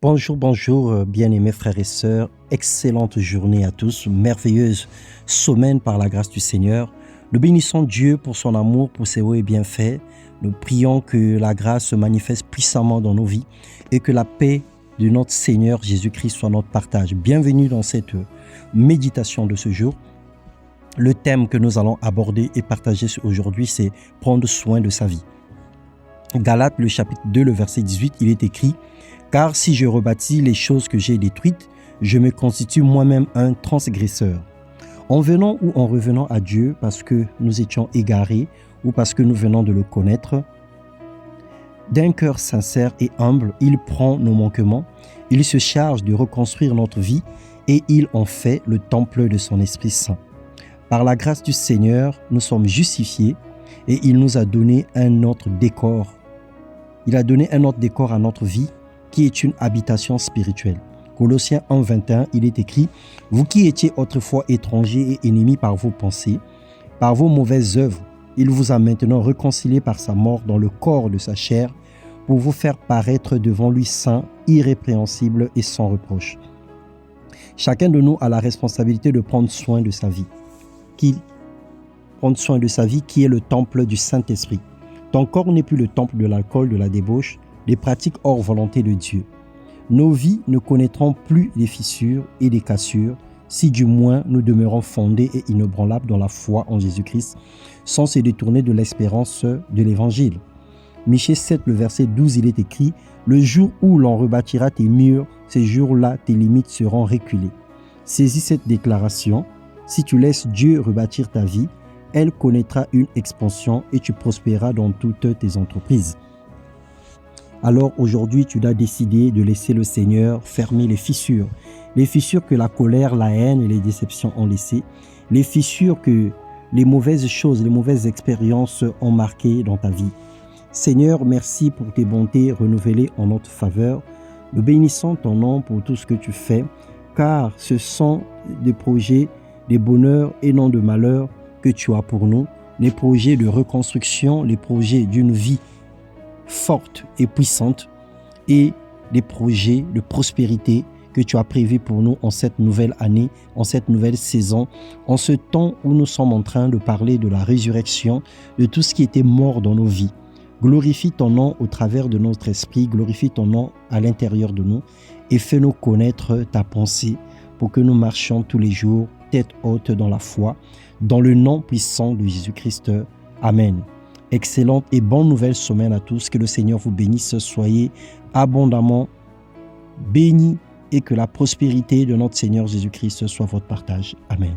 Bonjour, bonjour, bien-aimés frères et sœurs. Excellente journée à tous, merveilleuse semaine par la grâce du Seigneur. Nous bénissons Dieu pour son amour, pour ses hauts et bienfaits. Nous prions que la grâce se manifeste puissamment dans nos vies et que la paix de notre Seigneur Jésus-Christ soit notre partage. Bienvenue dans cette méditation de ce jour. Le thème que nous allons aborder et partager aujourd'hui, c'est prendre soin de sa vie. Galates, le chapitre 2, le verset 18, il est écrit « Car si je rebâtis les choses que j'ai détruites, je me constitue moi-même un transgresseur. » En venant ou en revenant à Dieu parce que nous étions égarés ou parce que nous venons de le connaître, d'un cœur sincère et humble, il prend nos manquements, il se charge de reconstruire notre vie et il en fait le temple de son Esprit Saint. Par la grâce du Seigneur, nous sommes justifiés et il nous a donné un autre décor. Il a donné un autre décor à notre vie qui est une habitation spirituelle. Colossiens 1, 21, il est écrit « Vous qui étiez autrefois étrangers et ennemis par vos pensées, par vos mauvaises œuvres, il vous a maintenant réconciliés par sa mort dans le corps de sa chair pour vous faire paraître devant lui saint, irrépréhensible et sans reproche. » Chacun de nous a la responsabilité de prendre soin de sa vie. Prendre soin de sa vie qui est le temple du Saint-Esprit. Ton corps n'est plus le temple de l'alcool, de la débauche, des pratiques hors volonté de Dieu. Nos vies ne connaîtront plus les fissures et les cassures si du moins nous demeurons fondés et inébranlables dans la foi en Jésus-Christ sans se détourner de l'espérance de l'Évangile. Michée 7, le verset 12, il est écrit « Le jour où l'on rebâtira tes murs, ces jours-là tes limites seront reculées. » Saisis cette déclaration. Si tu laisses Dieu rebâtir ta vie, elle connaîtra une expansion et tu prospéreras dans toutes tes entreprises. Alors aujourd'hui, tu dois décider de laisser le Seigneur fermer les fissures que la colère, la haine et les déceptions ont laissées, les fissures que les mauvaises choses, les mauvaises expériences ont marquées dans ta vie. Seigneur, merci pour tes bontés renouvelées en notre faveur. Nous bénissons ton nom pour tout ce que tu fais, car ce sont des projets, des bonheurs et non de malheur que tu as pour nous, les projets de reconstruction, les projets d'une vie forte et puissante et des projets de prospérité que tu as prévus pour nous en cette nouvelle année, en cette nouvelle saison, en ce temps où nous sommes en train de parler de la résurrection, de tout ce qui était mort dans nos vies. Glorifie ton nom au travers de notre esprit, glorifie ton nom à l'intérieur de nous et fais-nous connaître ta pensée pour que nous marchions tous les jours tête haute dans la foi, dans le nom puissant de Jésus-Christ. Amen. Excellente et bonne nouvelle semaine à tous. Que le Seigneur vous bénisse. Soyez abondamment bénis et que la prospérité de notre Seigneur Jésus-Christ soit votre partage. Amen.